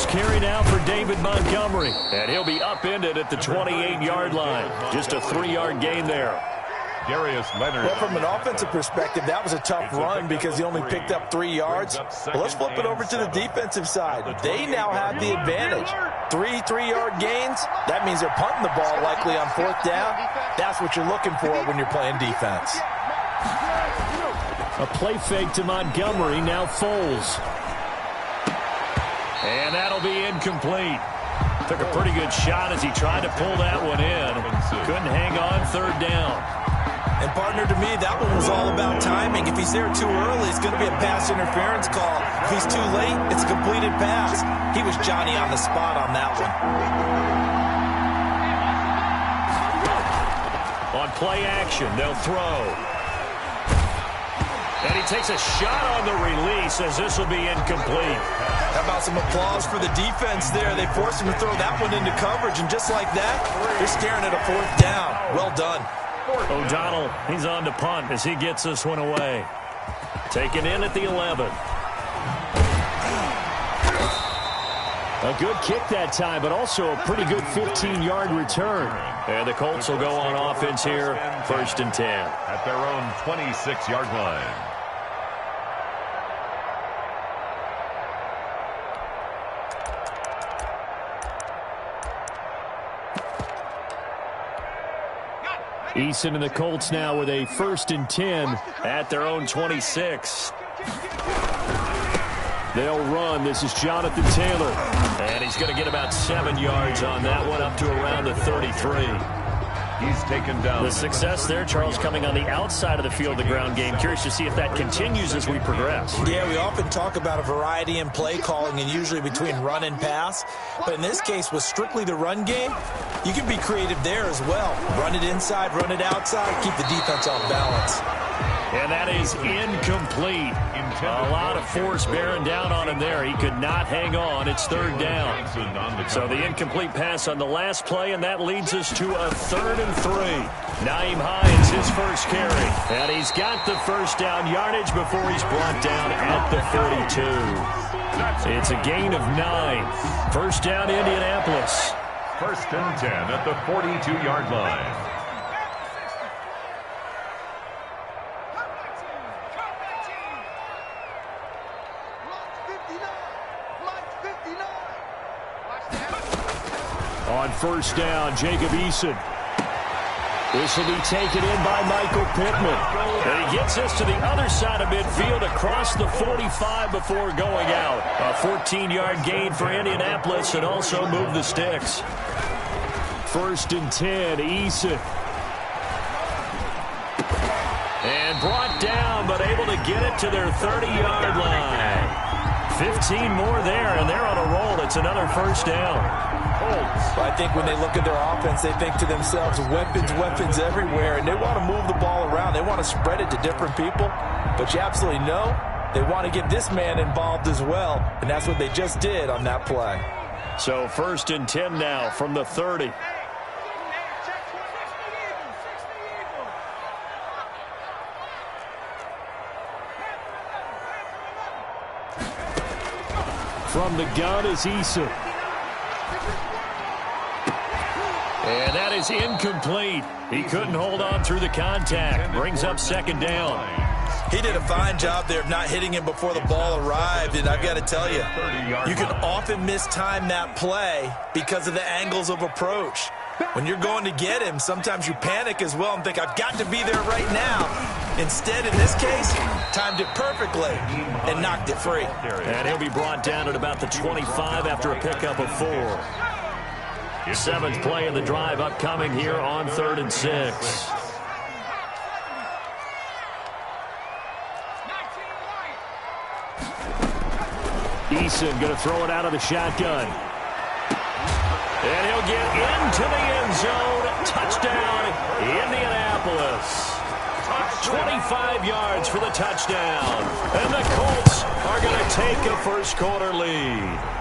first carry now for David Montgomery. And he'll be upended at the 28-yard line. Just a 3-yard gain there. Well, from an offensive perspective, that was a tough run because he only picked up 3 yards. Well, let's flip it over to the defensive side. They now have the advantage. 3 3-yard gains, that means they're punting the ball likely on 4th down. That's what you're looking for when you're playing defense. A play fake to Montgomery, now Foles. And that'll be incomplete. Took a pretty good shot as he tried to pull that one in. Couldn't hang on 3rd down. And, partner, to me, that one was all about timing. If he's there too early, it's going to be a pass interference call. If he's too late, it's a completed pass. He was Johnny on the spot on that one. On play action, they'll throw. And he takes a shot on the release as this will be incomplete. How about some applause for the defense there? They forced him to throw that one into coverage, and just like that, they're staring at a 4th down. Well done. O'Donnell, he's on to punt as he gets this one away. Taken in at the 11. A good kick that time, but also a pretty good 15-yard return. And the Colts will go on offense here, 1st and 10. At their own 26-yard line. Eason and the Colts now with a 1st and 10 at their own 26. They'll run. This is Jonathan Taylor. And he's going to get about 7 yards on that one, up to around the 33. He's taken down. The success there, Charles, coming on the outside of the field, the ground game. Curious to see if that continues as we progress. Yeah, we often talk about a variety in play calling and usually between run and pass. But in this case, with strictly the run game, you can be creative there as well. Run it inside, run it outside, keep the defense off balance. And that is incomplete. A lot of force bearing down on him there. He could not hang on. It's 3rd down. So the incomplete pass on the last play, and that leads us to a 3rd and 3. Naeem Hines, his first carry. And he's got the 1st down yardage before he's brought down at the 42. It's a gain of 9. 1st down, Indianapolis. 1st and 10 at the 42-yard line. On 1st down, Jacob Eason. This will be taken in by Michael Pittman. And he gets this to the other side of midfield across the 45 before going out. A 14-yard gain for Indianapolis and also move the sticks. 1st and 10, Eason. And brought down, but able to get it to their 30-yard line. 15 more there, and they're on a roll. It's another 1st down. I think when they look at their offense, they think to themselves, weapons, weapons everywhere, and they want to move the ball around. They want to spread it to different people, but you absolutely know they want to get this man involved as well, and that's what they just did on that play. So 1st and 10 now from the 30. From the gun is Eason. And that is incomplete. He couldn't hold on through the contact. Brings up 2nd down. He did a fine job there of not hitting him before the ball arrived, and I've got to tell you, you can often mistime that play because of the angles of approach. When you're going to get him, sometimes you panic as well and think, I've got to be there right now. Instead, in this case, timed it perfectly and knocked it free. And he'll be brought down at about the 25 after a pickup of 4. 7th play of the drive upcoming here on 3rd and 6. Eason going to throw it out of the shotgun. And he'll get into the end zone. Touchdown, Indianapolis. 25 yards for the touchdown. And the Colts are going to take a 1st quarter lead.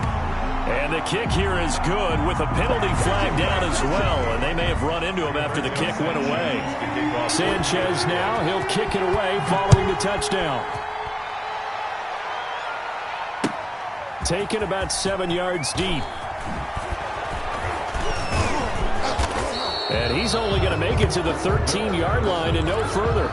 And the kick here is good with a penalty flag down as well. And they may have run into him after the kick went away. Sanchez now, he'll kick it away following the touchdown. taken about 7 yards deep. And he's only going to make it to the 13-yard line and no further.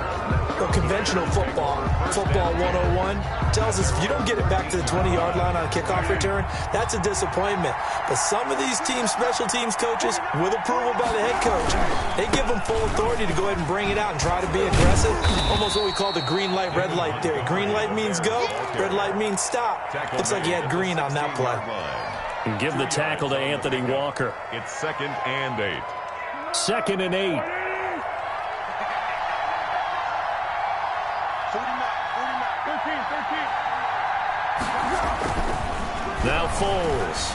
Well, conventional football 101, tells us if you don't get it back to the 20-yard line on a kickoff return, that's a disappointment. But some of these teams, special teams coaches, with approval by the head coach, they give them full authority to go ahead and bring it out and try to be aggressive. Almost what we call the green light, red light theory. Green light means go, red light means stop. Looks like he had green on that play. And give the tackle to Anthony Walker. It's 2nd and 8. 2nd and 8. 13. Now Foles.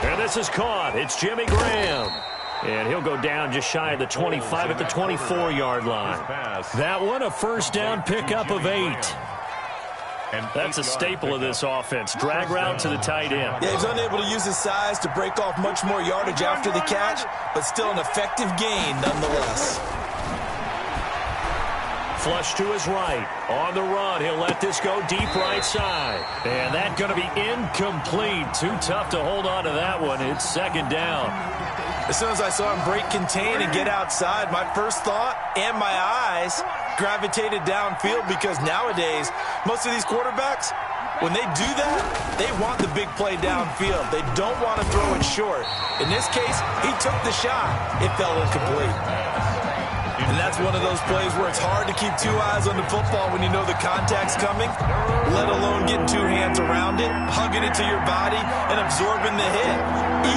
And this is caught. It's Jimmy Graham. And he'll go down just shy of the 25 at the 24-yard line. That one, a first down pickup of 8. That's a staple of this offense. Drag route to the tight end. Yeah, he's unable to use his size to break off much more yardage after the catch, but still an effective gain nonetheless. Flush to his right. On the run, he'll let this go deep right side. And that's going to be incomplete. Too tough to hold on to that one. It's 2nd down. As soon as I saw him break contain and get outside, my first thought and my eyes gravitated downfield, because nowadays, most of these quarterbacks, when they do that, they want the big play downfield. They don't want to throw it short. In this case, he took the shot. It fell incomplete. And that's one of those plays where it's hard to keep 2 eyes on the football when you know the contact's coming, let alone getting 2 hands around it, hugging it to your body, and absorbing the hit,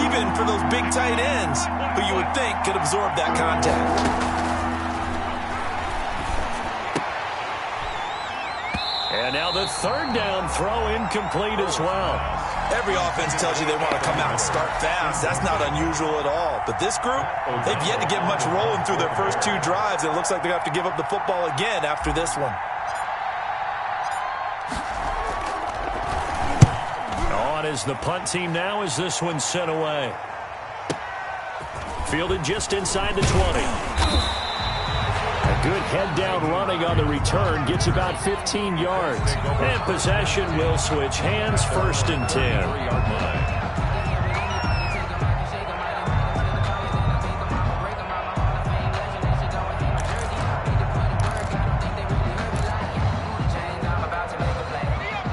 even for those big tight ends who you would think could absorb that contact. And now the 3rd down throw incomplete as well. Every offense tells you they want to come out and start fast. That's not unusual at all. But this group, they've yet to get much rolling through their first 2 drives. It looks like they have to give up the football again after this one. On is the punt team now as this one's sent away. Fielded just inside the 20. A good head-down running on the return. Gets about 15 yards. And possession will switch hands, 1st and 10.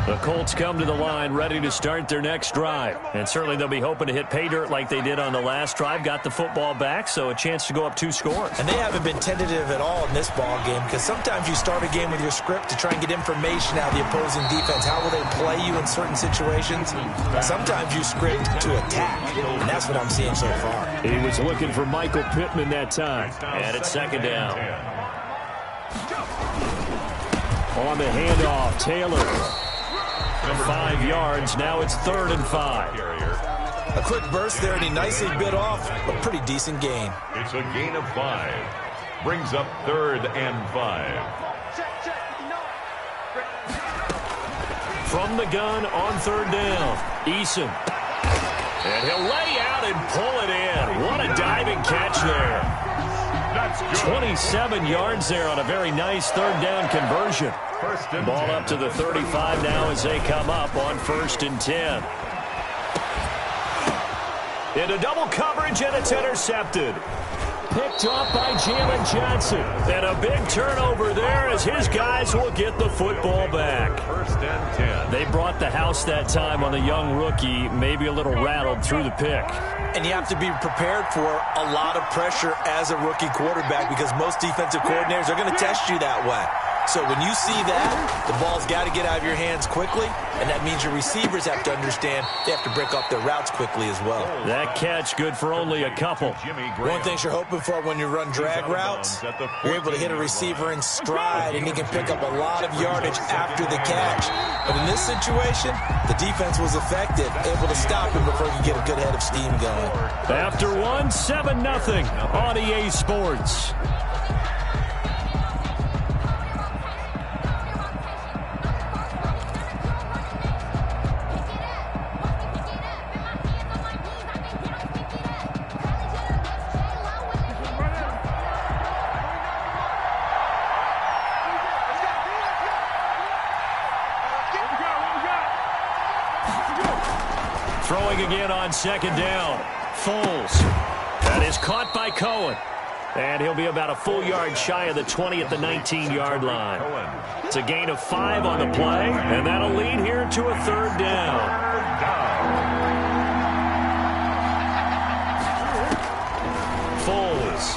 The Colts come to the line ready to start their next drive. And certainly they'll be hoping to hit pay dirt like they did on the last drive. Got the football back, so a chance to go up 2 scores. And they haven't been tentative at all in this ball game, because sometimes you start a game with your script to try and get information out of the opposing defense. How will they play you in certain situations? Sometimes you script to attack, and that's what I'm seeing so far. He was looking for Michael Pittman that time. And it's 2nd down. On the handoff, Taylor. 5 yards. Now it's 3rd and 5. A quick burst there, and he nicely bit off a pretty decent gain. It's a gain of 5. Brings up 3rd and 5. From the gun on 3rd down, Eason. And he'll lay out and pull it in. What a diving catch there. 27 yards there on a very nice 3rd down conversion. Ball up to the 35 now as they come up on 1st and 10. Into double coverage, and it's intercepted. Picked off by Jalen Johnson. And a big turnover there as his guys will get the football back. 1st and 10. They brought the house that time on the young rookie, maybe a little rattled through the pick. And you have to be prepared for a lot of pressure as a rookie quarterback, because most defensive coordinators are going to test you that way. So when you see that, the ball's got to get out of your hands quickly, and that means your receivers have to understand they have to break off their routes quickly as well. That catch good for only a couple. One thing you're hoping for when you run drag routes, you're able to hit a receiver in stride, and he can pick up a lot of yardage after the catch. But in this situation, the defense was effective, able to stop him before he could get a good head of steam going. After one, 7-0 on EA Sports. again on second down. Foles. That is caught by Cohen. And he'll be about a full yard shy of the 20 at the 19-yard line. It's a gain of 5 on the play, and that'll lead here to a third down. Foles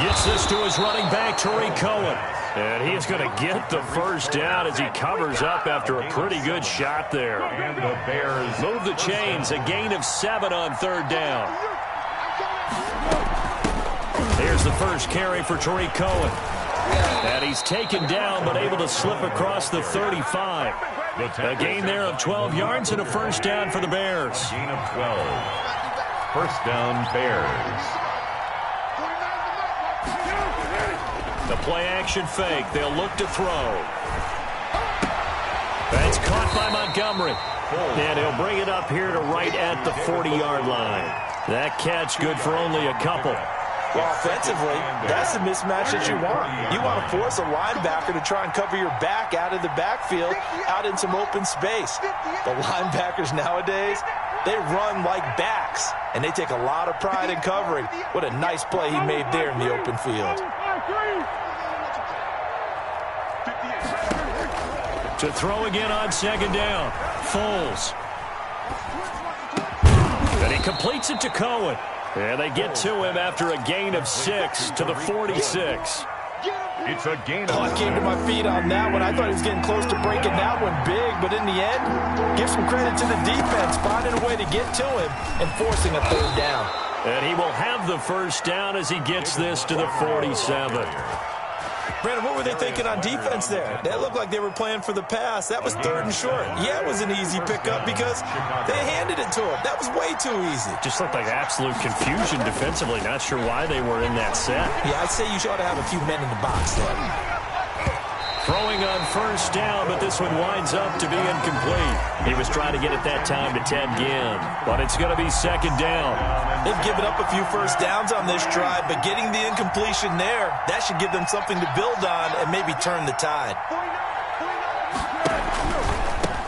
gets this to his running back, Tariq Cohen. And he is going to get the first down as he covers up after a pretty good shot there. And the Bears move the chains, a gain of 7 on third down. Here's the first carry for Tariq Cohen. And he's taken down but able to slip across the 35. A gain there of 12 yards and a first down for the Bears. Gain of 12. First down, Bears. The play-action fake. They'll look to throw. That's caught by Montgomery. And he'll bring it up here to right at the 40-yard line. That catch good for only a couple. Well, offensively, that's the mismatch that you want. You want to force a linebacker to try and cover your back out of the backfield, out in some open space. The linebackers nowadays, they run like backs, and they take a lot of pride in covering. What a nice play he made there in the open field. To throw again on second down. Foles. And he completes it to Cohen. And they get to him after a gain of 6 to the 46. It's a gain of... I came to my feet on that one. I thought he was getting close to breaking that one big, but in the end, give some credit to the defense, finding a way to get to him and forcing a third down. And he will have the first down as he gets this to the 47. Brandon, what were they thinking on defense there? That looked like they were playing for the pass. That was third and short. Yeah, it was an easy pickup because they handed it to him. That was way too easy. Just looked like absolute confusion defensively. Not sure why they were in that set. Yeah, I'd say you ought to have a few men in the box there. Throwing on first down, but this one winds up to be incomplete. He was trying to get it that time to Ted Ginn, but it's going to be second down. They've given up a few first downs on this drive, but getting the incompletion there, that should give them something to build on and maybe turn the tide.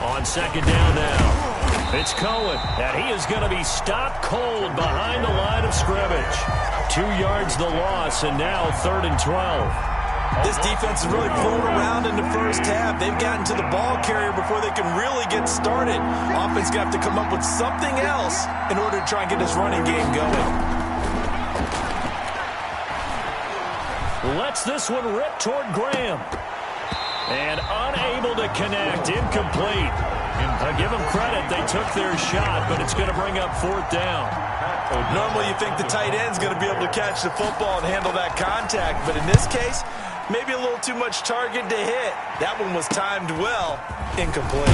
On second down now, it's Cohen, and he is going to be stopped cold behind the line of scrimmage. 2 yards the loss, and now 3rd and 12. This defense has really flown around in the first half. They've gotten to the ball carrier before they can really get started. Offense going to have to come up with something else in order to try and get this running game going. Lets this one rip toward Graham. And unable to connect, incomplete. Give them credit, they took their shot, but it's going to bring up 4th down. Normally you think the tight end's going to be able to catch the football and handle that contact, but in this case, maybe a little too much target to hit. That one was timed well, incomplete.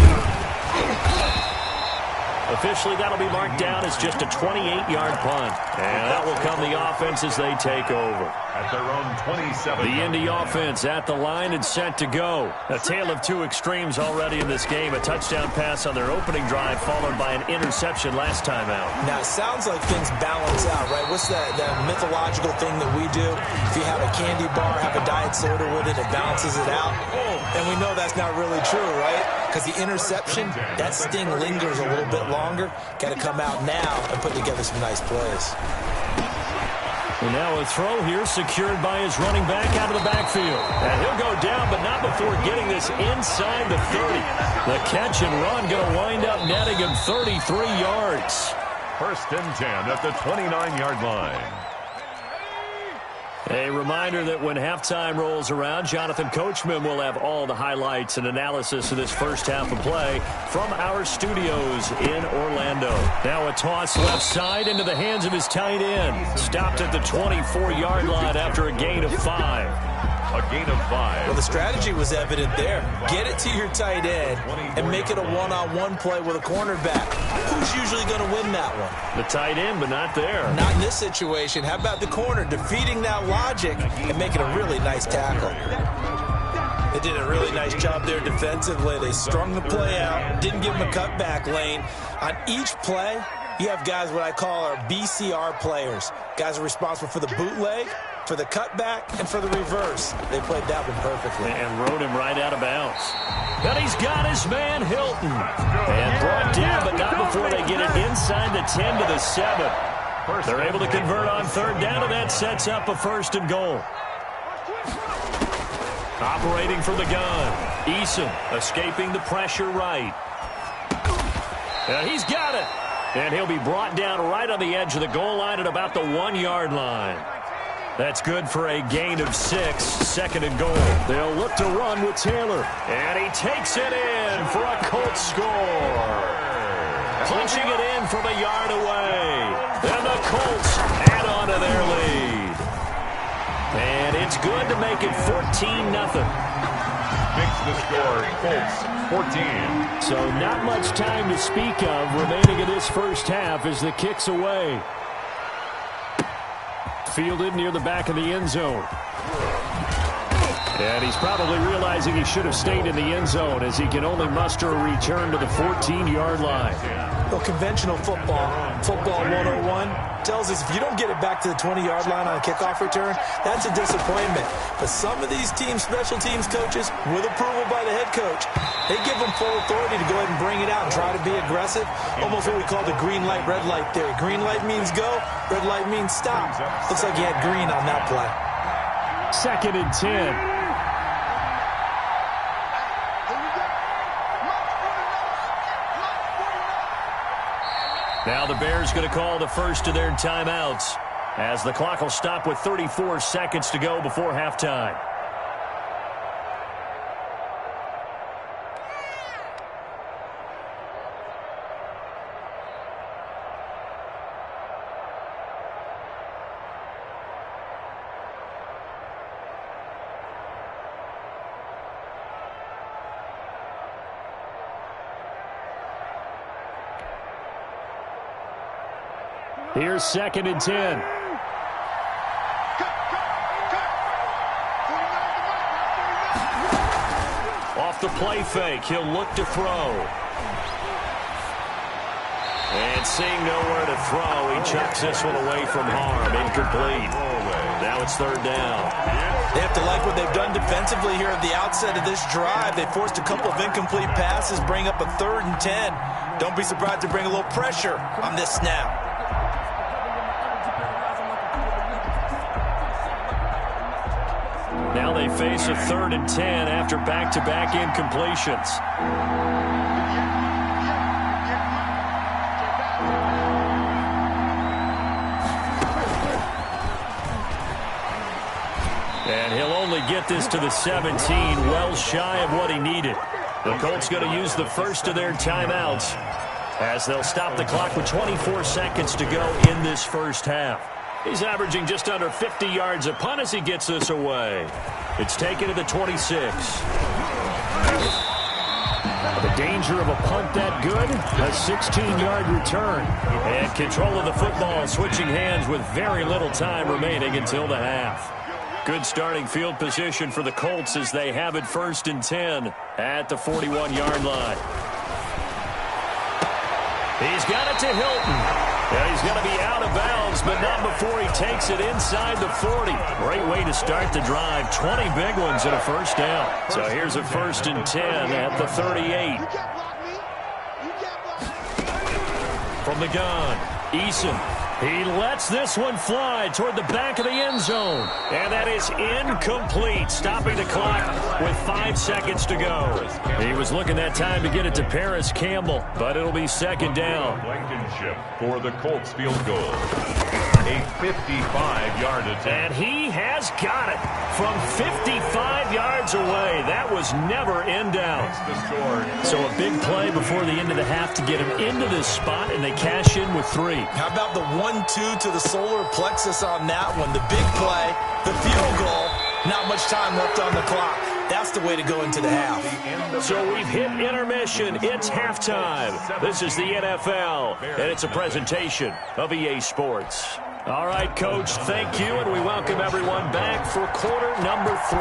Officially, that'll be marked down as just a 28-yard punt. And that will come the offense as they take over. At their own 27. The Indy offense at the line and set to go. A tale of two extremes already in this game. A touchdown pass on their opening drive followed by an interception last time out. Now, it sounds like things balance out, right? What's that mythological thing that we do? If you have a candy bar, have a diet soda with it, it balances it out. And we know that's not really true, right? Because the interception, that sting lingers a little bit longer. Got to come out now and put together some nice plays. And now a throw here secured by his running back out of the backfield. And he'll go down, but not before getting this inside the 30. The catch and run going to wind up netting him 33 yards. 1st and 10 at the 29-yard line. A reminder that when halftime rolls around, Jonathan Coachman will have all the highlights and analysis of this first half of play from our studios in Orlando. Now a toss left side into the hands of his tight end. Stopped at the 24-yard line after a gain of 5. A gain of 5. Well, the strategy was evident there. Get it to your tight end and make it a one-on-one play with a cornerback. Who's usually going to win that one? The tight end, but not there. Not in this situation. How about the corner defeating that logic and making a really nice tackle? They did a really nice job there defensively. They strung the play out, didn't give him a cutback lane. On each play, you have guys what I call our BCR players. Guys are responsible for the bootleg, for the cutback, and for the reverse. They played that one perfectly. And rode him right out of bounds. And he's got his man, Hilton. And brought down, but not before they get it inside the 10 to the 7. They're able to convert on third down, and that sets up a 1st and goal. Operating from the gun. Eason escaping the pressure right. And he's got it. And he'll be brought down right on the edge of the goal line at about the 1-yard line. That's good for a gain of 6, 2nd and goal. They'll look to run with Taylor. And he takes it in for a Colts score. Punching it in from a yard away. And the Colts add on to their lead. And it's good to make it 14-0. Fix the score, Colts 14. So not much time to speak of remaining in this first half as the kick's away. Fielded near the back of the end zone. And he's probably realizing he should have stayed in the end zone as he can only muster a return to the 14-yard line. Well, conventional football 101, tells us if you don't get it back to the 20-yard line on a kickoff return, that's a disappointment. But some of these special teams coaches, with approval by the head coach, they give them full authority to go ahead and bring it out and try to be aggressive. Almost what we call the green light, red light theory. Green light means go, red light means stop. Looks like he had green on that play. 2nd and 10. Now the Bears going to call the first of their timeouts as the clock will stop with 34 seconds to go before halftime. Here's 2nd and 10. Off the play fake, he'll look to throw. And seeing nowhere to throw, he chucks this one away from harm. Incomplete. Now it's 3rd down. They have to like what they've done defensively here at the outset of this drive. They forced a couple of incomplete passes, bring up a 3rd and 10. Don't be surprised to bring a little pressure on this snap. Now they face a 3rd and 10 after back-to-back incompletions. And he'll only get this to the 17, well shy of what he needed. The Colts going to use the first of their timeouts as they'll stop the clock with 24 seconds to go in this first half. He's averaging just under 50 yards a punt as he gets this away. It's taken to the 26. The danger of a punt that good, a 16-yard return. And control of the football, switching hands with very little time remaining until the half. Good starting field position for the Colts as they have it 1st and 10 at the 41-yard line. He's got it to Hilton. And he's going to be out of bounds, but not before he takes it inside the 40. Great way to start the drive. 20 big ones and a 1st down. So here's a 1st and 10 at the 38. From the gun, Eason. He lets this one fly toward the back of the end zone. And that is incomplete, stopping the clock with 5 seconds to go. He was looking that time to get it to Paris Campbell, but it'll be 2nd down. Blankenship for the Colts field goal. A 55-yard attempt. And he has got it from 55 yards away. That was never in doubt. So a big play before the end of the half to get him into this spot, and they cash in with 3. How about the 1-2 to the solar plexus on that one? The big play, the field goal, not much time left on the clock. That's the way to go into the half. So we've hit intermission. It's halftime. This is the NFL, and it's a presentation of EA Sports. All right, Coach, thank you, and we welcome everyone back for quarter number 3.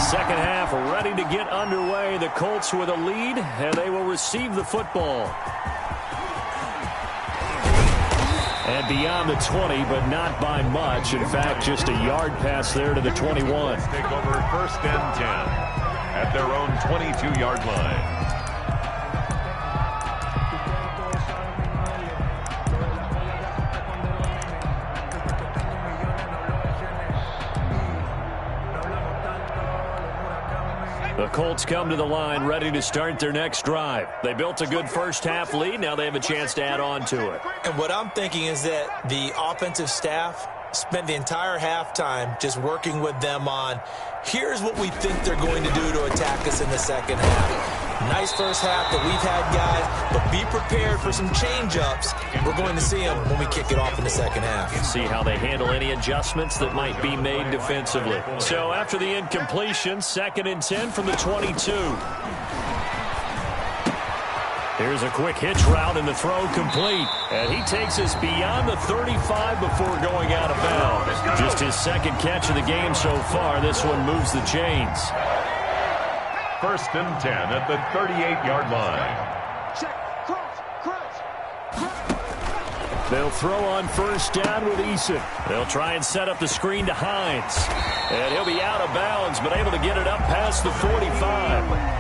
Second half ready to get underway. The Colts with a lead, and they will receive the football. And beyond the 20, but not by much. In fact, just a yard pass there to the 21. Take over 1st and 10 at their own 22-yard line. The Colts come to the line ready to start their next drive. They built a good first-half lead. Now they have a chance to add on to it. And what I'm thinking is that the offensive staff spent the entire halftime just working with them on, here's what we think they're going to do to attack us in the second half. Nice first half that we've had, guys, but be prepared for some change-ups. We're going to see them when we kick it off in the second half. See how they handle any adjustments that might be made defensively. So after the incompletion, 2nd and 10 from the 22. Here's a quick hitch route and the throw complete. And he takes us beyond the 35 before going out of bounds. Just his 2nd catch of the game so far. This one moves the chains. 1st and 10 at the 38-yard line. They'll throw on 1st down with Eason. They'll try and set up the screen to Hines. And he'll be out of bounds, but able to get it up past the 45.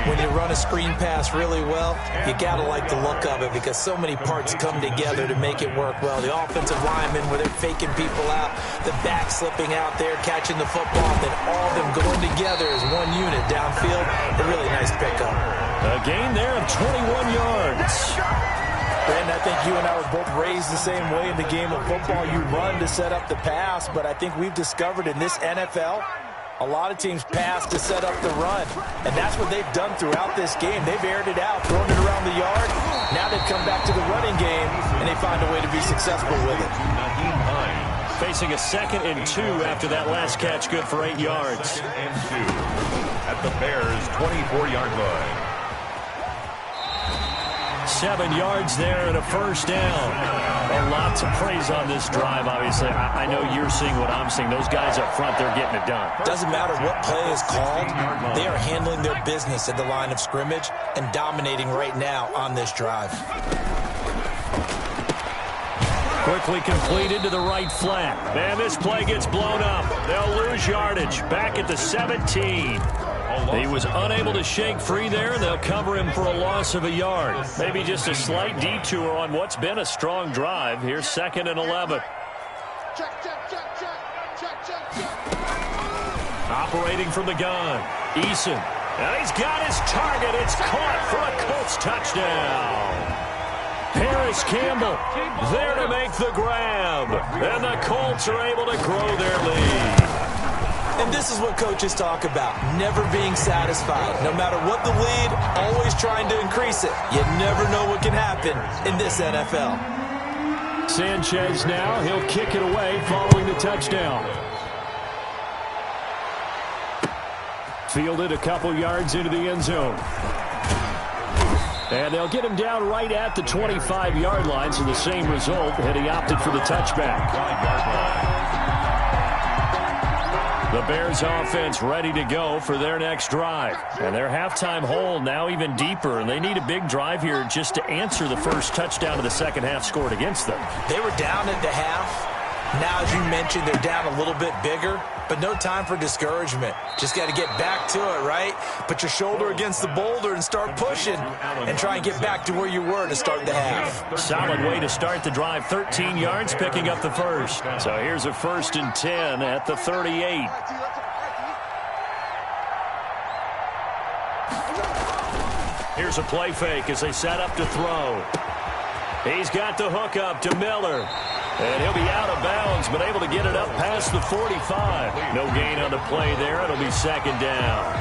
When you run a screen pass really well, you got to like the look of it because so many parts come together to make it work well. The offensive linemen, where they're faking people out, the back slipping out there, catching the football, then all of them going together as one unit downfield. A really nice pickup. A gain there of 21 yards. Brandon, I think you and I were both raised the same way in the game of football. You run to set up the pass, but I think we've discovered in this NFL, a lot of teams pass to set up the run, and that's what they've done throughout this game. They've aired it out, thrown it around the yard. Now they've come back to the running game, and they find a way to be successful with it. Facing a 2nd and 2 after that last catch, good for 8 yards. 2nd and 2 at the Bears' 24-yard line. 7 yards there and a 1st down. A lot to praise on this drive, obviously. I know you're seeing what I'm seeing. Those guys up front, they're getting it done. Doesn't matter what play is called. They are handling their business at the line of scrimmage and dominating right now on this drive. Quickly completed to the right flat. And this play gets blown up. They'll lose yardage. Back at the 17. He was unable to shake free there, and they'll cover him for a loss of a yard. Maybe just a slight detour on what's been a strong drive. Here's 2nd and 11. Operating from the gun. Eason. And he's got his target. It's caught for a Colts touchdown. Harris Campbell there to make the grab. And the Colts are able to grow their lead. And this is what coaches talk about, never being satisfied. No matter what the lead, always trying to increase it. You never know what can happen in this NFL. Sanchez now, he'll kick it away following the touchdown. Fielded a couple yards into the end zone. And they'll get him down right at the 25-yard line, so the same result, had he opted for the touchback. The Bears offense ready to go for their next drive. And their halftime hole now even deeper, and they need a big drive here just to answer the first touchdown of the second half scored against them. They were down at the half. Now, as you mentioned, they're down a little bit bigger, but no time for discouragement. Just got to get back to it, right? Put your shoulder against the boulder and start pushing and try and get back to where you were to start the half. Solid way to start the drive. 13 yards, picking up the first. So here's a 1st and 10 at the 38. Here's a play fake as they set up to throw. He's got the hook up to Miller. And he'll be out of bounds, but able to get it up past the 45. No gain on the play there. It'll be 2nd down.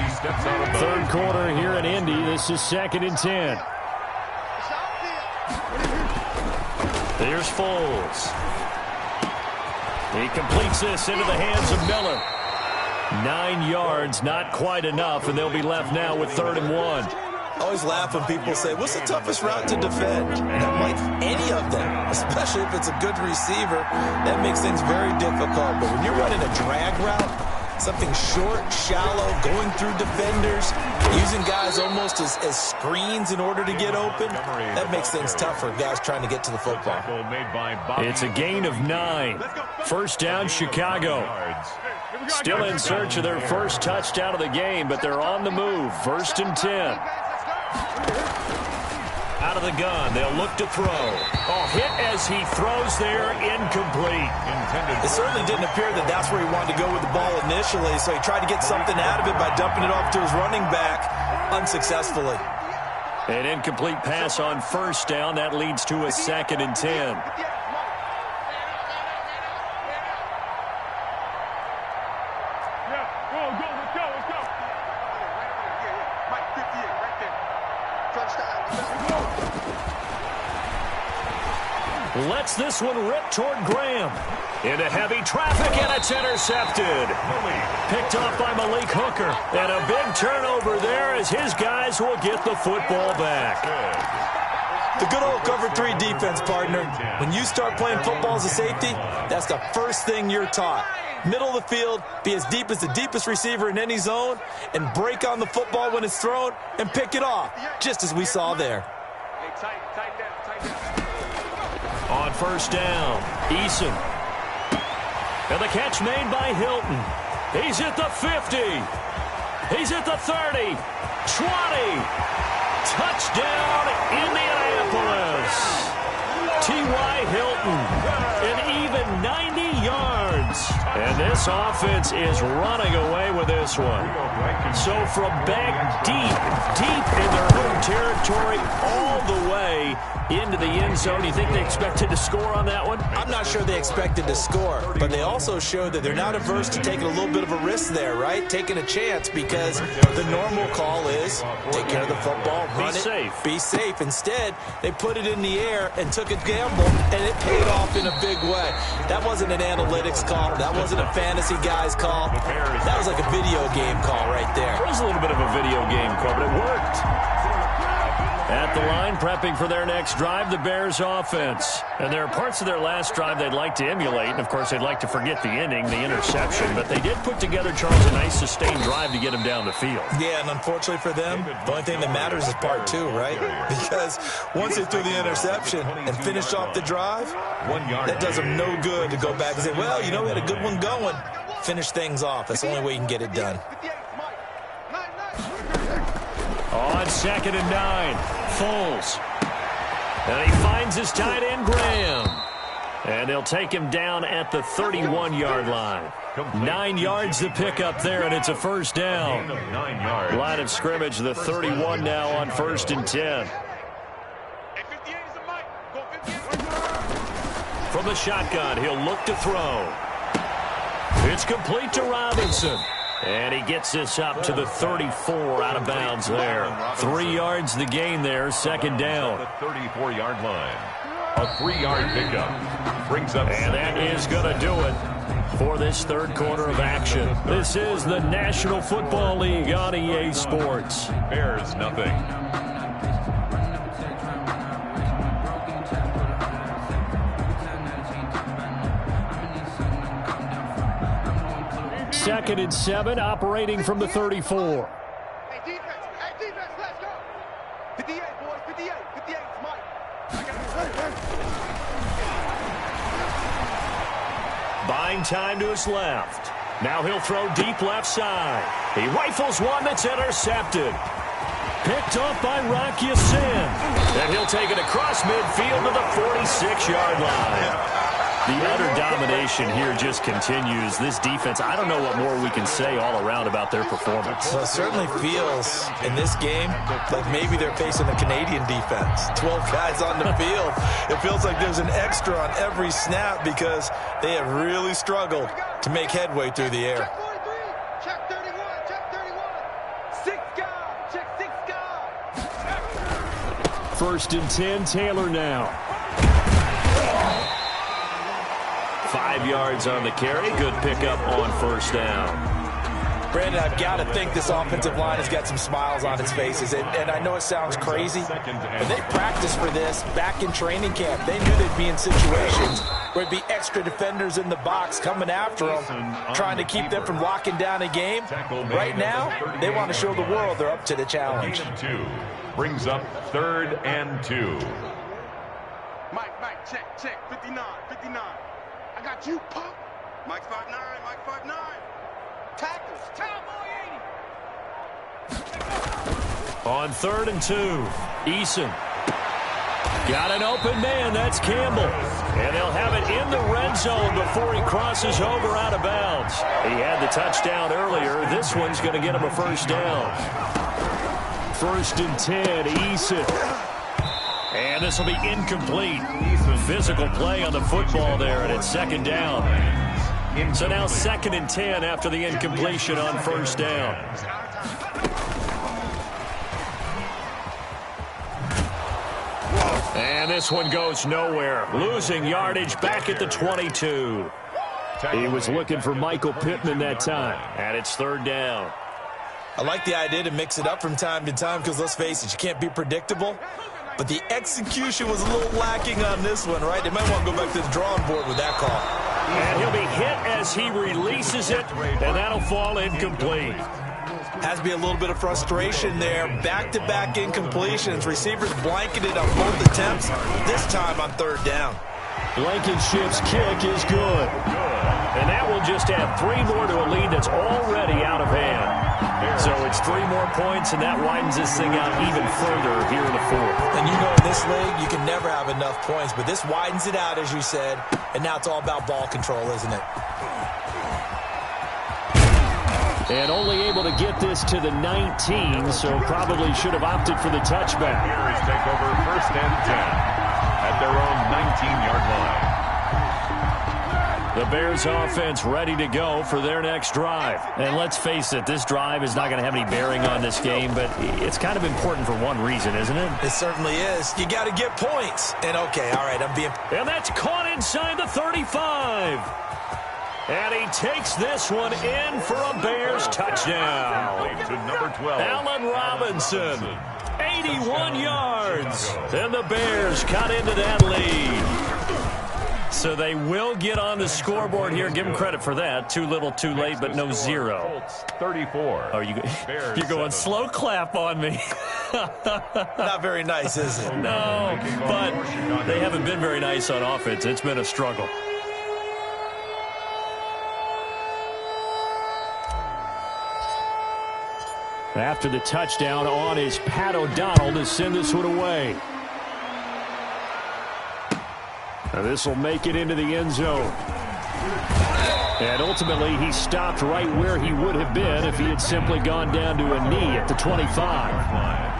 Third quarter here in Indy. This is 2nd and 10. There's Foles. He completes this into the hands of Miller. 9 yards, not quite enough, and they'll be left now with 3rd and 1. I always laugh when people say, what's the toughest route to defend? I'm like, any of them, especially if it's a good receiver. That makes things very difficult. But when you're running a drag route, Something short, shallow, going through defenders, using guys almost as screens in order to get open. That makes things tough for guys trying to get to the football. It's a gain of 9. First down, Chicago. Still in search of their first touchdown of the game, but they're on the move. 1st and 10. Out of the gun, they'll look to throw. Oh, hit as he throws there, incomplete. It certainly didn't appear that that's where he wanted to go with the ball initially, so he tried to get something out of it by dumping it off to his running back unsuccessfully. An incomplete pass on 1st down. That leads to a 2nd and 10. Lets this one rip toward Graham. Into heavy traffic, and it's intercepted. Picked off by Malik Hooker. And a big turnover there as his guys will get the football back. The good old cover 3 defense, partner. When you start playing football as a safety, that's the first thing you're taught. Middle of the field, be as deep as the deepest receiver in any zone, and break on the football when it's thrown and pick it off, just as we saw there. On 1st down, Eason. And the catch made by Hilton. He's at the 50. He's at the 30. 20. Touchdown, Indianapolis. T.Y. Hilton. An even 90 yards. And this offense is running away with this one. So from back deep in their home territory, all the way into the end zone. You think they expected to score on that one? I'm not sure they expected to score, but they also showed that they're not averse to taking a little bit of a risk there, right? Taking a chance, because the normal call is take care of the football, run it, be safe. Instead, they put it in the air and took a gamble, and it paid off in a big way. That wasn't an analytics call. That wasn't a fantasy guy's call. That was like a video game call right there. It was a little bit of a video game call, but it worked. At the line, prepping for their next drive, the Bears offense. And there are parts of their last drive they'd like to emulate. And, of course, they'd like to forget the ending, the interception. But they did put together, Charles, a nice sustained drive to get them down the field. Yeah, and unfortunately for them, the only thing that matters is part 2, right? Because once they threw the interception and finished off the drive, that does them no good to go back and say, well, you know, we had a good one going. Finish things off. That's the only way you can get it done. On 2nd and 9, Foles. And he finds his tight end, Graham. And he'll take him down at the 31-yard line. 9 yards to pick up there, and it's a 1st down. Line of scrimmage, the 31 now on 1st and 10. From the shotgun, he'll look to throw. It's complete to Robinson. And he gets this up to the 34 out of bounds there. 3 yards the gain there, 2nd down. The 34-yard line. A 3-yard pickup brings up. And that is going to do it for this 3rd quarter of action. This is the National Football League on EA Sports. Bears nothing. 2nd and 7, operating from the 34. Hey, defense, let's go. 58, boys, 58, it's Mike. Buying time to his left. Now he'll throw deep left side. He rifles one that's intercepted. Picked off by Rocky Sin. And he'll take it across midfield to the 46-yard line. The utter domination here just continues. This defense, I don't know what more we can say all around about their performance. Well, it certainly feels in this game like maybe they're facing a Canadian defense. 12 guys on the field. It feels like there's an extra on every snap because they have really struggled to make headway through the air. Check 31, check 31. 6 guys, check 6 guys. 1st and 10, Taylor now. 5 yards on the carry. Good pickup on 1st down. Brandon, I've got to think this offensive line has got some smiles on its faces. And I know it sounds crazy, but they practiced for this back in training camp. They knew they'd be in situations There'd be extra defenders in the box coming after them, trying to keep them from locking down a game. Right now, they want to show the world they're up to the challenge. Two brings up 3rd and 2. Mike, check. 59. I got you, punk. Mike 5'9", Mike 5'9". Tackles, cowboy 80. On 3rd and 2, Eason. Got an open man, that's Campbell. And they'll have it in the red zone before he crosses over out of bounds. He had the touchdown earlier. This one's going to get him a first down. 1st and 10, Eason. And this will be incomplete. Physical play on the football there, and it's 2nd down. So now 2nd and 10 after the incompletion on 1st down. And this one goes nowhere. Losing yardage back at the 22. He was looking for Michael Pittman that time. And it's 3rd down. I like the idea to mix it up from time to time because, let's face it, you can't be predictable. But the execution was a little lacking on this one, right? They might want to go back to the drawing board with that call. And he'll be hit as he releases it, and that'll fall incomplete. Has to be a little bit of frustration there. Back-to-back incompletions. Receivers blanketed on both attempts, this time on 3rd down. Blankenship's kick is good. And that will just add 3 more to a lead that's already out of hand. So it's 3 more points, and that widens this thing out even further here in the 4th. And you know in this league, you can never have enough points, but this widens it out, as you said, and now it's all about ball control, isn't it? And only able to get this to the 19, so probably should have opted for the touchback. Bears take over 1st and 10 at their own 19-yard line. The Bears offense ready to go for their next drive. And let's face it, this drive is not going to have any bearing on this game, but it's kind of important for one reason, isn't it? It certainly is. You got to get points. And okay, all right, I'm being... And that's caught inside the 35. And he takes this one in for a Bears touchdown. To number 12. Allen Robinson, 81 yards. And the Bears cut into that lead. So they will get on the scoreboard here. Give them credit for that. Too little, too late, but no 0. 34. Oh, you're going slow clap on me. Not very nice, is it? No, but they haven't been very nice on offense. It's been a struggle. After the touchdown on is Pat O'Donnell to send this one away. Now this will make it into the end zone. And ultimately, he stopped right where he would have been if he had simply gone down to a knee at the 25.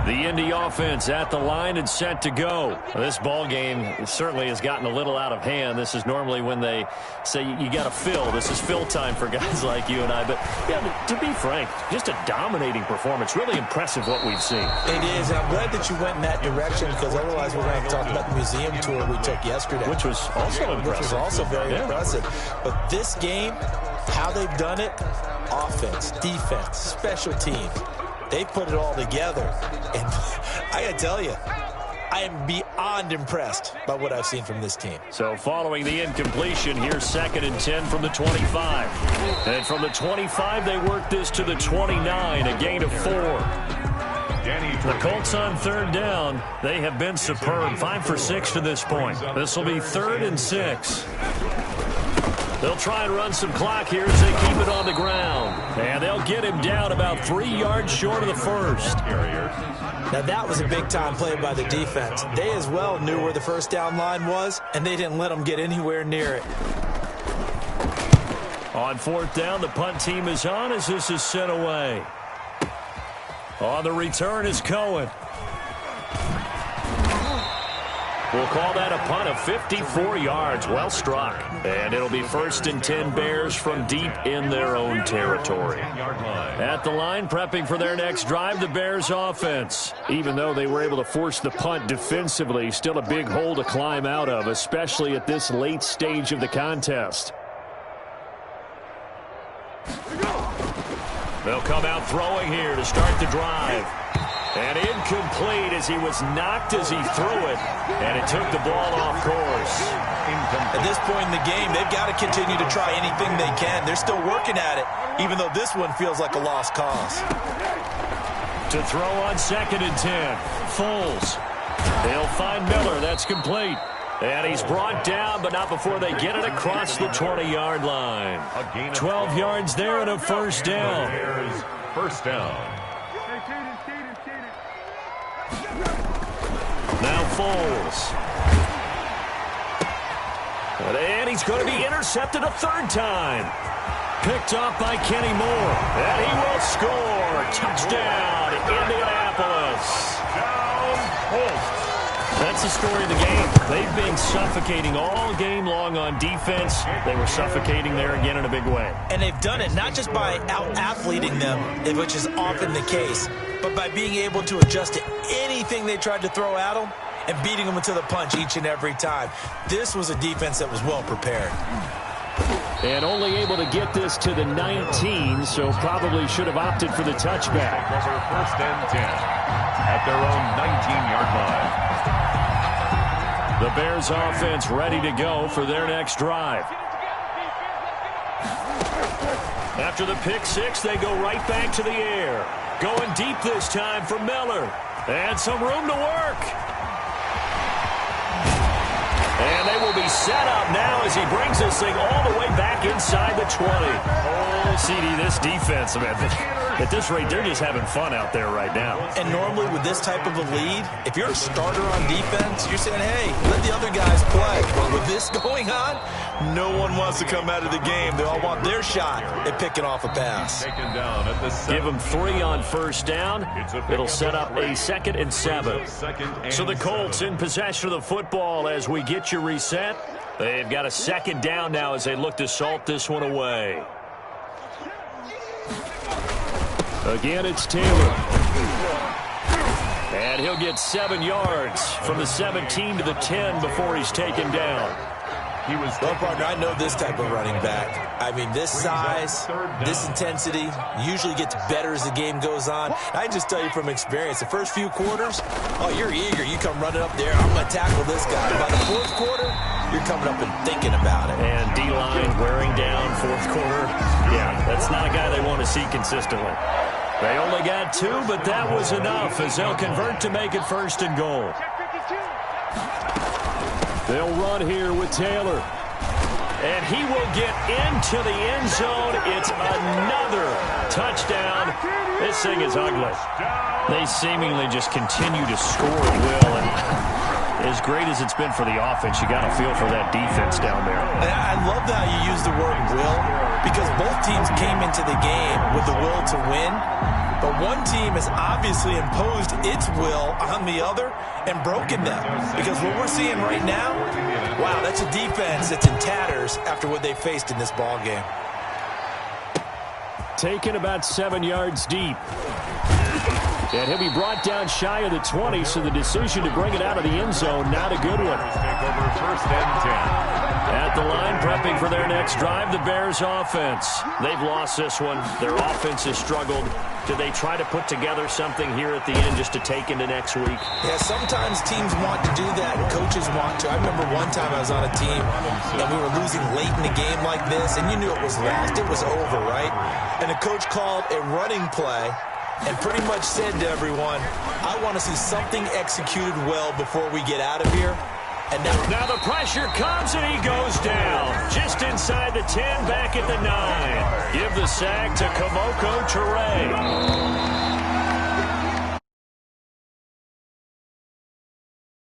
The Indy offense at the line and set to go. This ball game certainly has gotten a little out of hand. This is normally when they say you got to fill. This is fill time for guys like you and I. But yeah, to be frank, just a dominating performance. Really impressive what we've seen. It is. And I'm glad that you went in that direction because otherwise we're going to talk about the museum tour we took yesterday. Which was also impressive. Which was also very impressive. But this game, how they've done it, offense, defense, special teams. They put it all together, and I got to tell you, I am beyond impressed by what I've seen from this team. So following the incompletion, here's 2nd and 10 from the 25. And from the 25, they work this to the 29, a gain of 4. The Colts on 3rd down. They have been superb, 5 for 6 to this point. This will be 3rd and 6. They'll try and run some clock here as they keep it on the ground. And they'll get him down about 3 yards short of the first. Now that was a big-time play by the defense. They as well knew where the first down line was, and they didn't let them get anywhere near it. On 4th down, the punt team is on as this is sent away. On the return is Cohen. We'll call that a punt of 54 yards. Well struck. And it'll be 1st and 10 Bears from deep in their own territory. At the line, prepping for their next drive, the Bears offense. Even though they were able to force the punt defensively, still a big hole to climb out of, especially at this late stage of the contest. They'll come out throwing here to start the drive. And incomplete as he was knocked as he threw it. And it took the ball off course. At this point in the game, they've got to continue to try anything they can. They're still working at it, even though this one feels like a lost cause. To throw on 2nd and 10. Foles. They'll find Miller. That's complete. And he's brought down, but not before they get it across the 20-yard line. 12 yards there and a first down. First down. Now Foles. And he's going to be intercepted a 3rd time. Picked off by Kenny Moore. And he will score. Touchdown, Indianapolis. That's the story of the game. They've been suffocating all game long on defense. They were suffocating there again in a big way. And they've done it not just by out-athleting them, which is often the case, but by being able to adjust to anything they tried to throw at them and beating them into the punch each and every time. This was a defense that was well prepared. And only able to get this to the 19, so probably should have opted for the touchback. Over 1st and 10 at their own 19-yard line. The Bears offense ready to go for their next drive. After the pick 6, they go right back to the air. Going deep this time for Miller. And some room to work. And they will be set up now as he brings this thing all the way back inside the 20. Oh, CD, this defense, man, at this rate, they're just having fun out there right now. And normally with this type of a lead, if you're a starter on defense, you're saying, hey, let the other guys play. But with this going on, no one wants to come out of the game. They all want their shot at picking off a pass. Give them 3 on 1st down. It'll set up a 2nd and 7. So the Colts in possession of the football as we get you reset. They've got a 2nd down now as they look to salt this one away. Again, it's Taylor. And he'll get 7 yards from the 17 to the 10 before he's taken down. Well, partner, I know this type of running back. I mean, this size, this intensity usually gets better as the game goes on. I can just tell you from experience, the first few quarters, oh, you're eager. You come running up there, I'm going to tackle this guy. By the 4th quarter, you're coming up and thinking about it. And D-line wearing down 4th quarter. Yeah, that's not a guy they want to see consistently. They only got 2, but that was enough as they'll convert to make it 1st and goal. They'll run here with Taylor. And he will get into the end zone. It's another touchdown. This thing is ugly. They seemingly just continue to score at will. And as great as it's been for the offense, you got to feel for that defense down there. And I love how you use the word will, because both teams came into the game with the will to win. But one team has obviously imposed its will on the other and broken them. Because what we're seeing right now, wow, that's a defense that's in tatters after what they faced in this ball game. Taken about 7 yards deep. And he'll be brought down shy of the 20, so the decision to bring it out of the end zone, not a good one. Over 1st and 10. At the line, prepping for their next drive, the Bears offense. They've lost this one. Their offense has struggled. Do they try to put together something here at the end just to take into next week? Yeah, sometimes teams want to do that and coaches want to. I remember one time I was on a team and we were losing late in a game like this, and you knew it was lost. It was over, right? And the coach called a running play and pretty much said to everyone, I want to see something executed well before we get out of here. And now the pressure comes and he goes down. Just inside the 10, back at the 9. Give the sack to Kamoko Toure.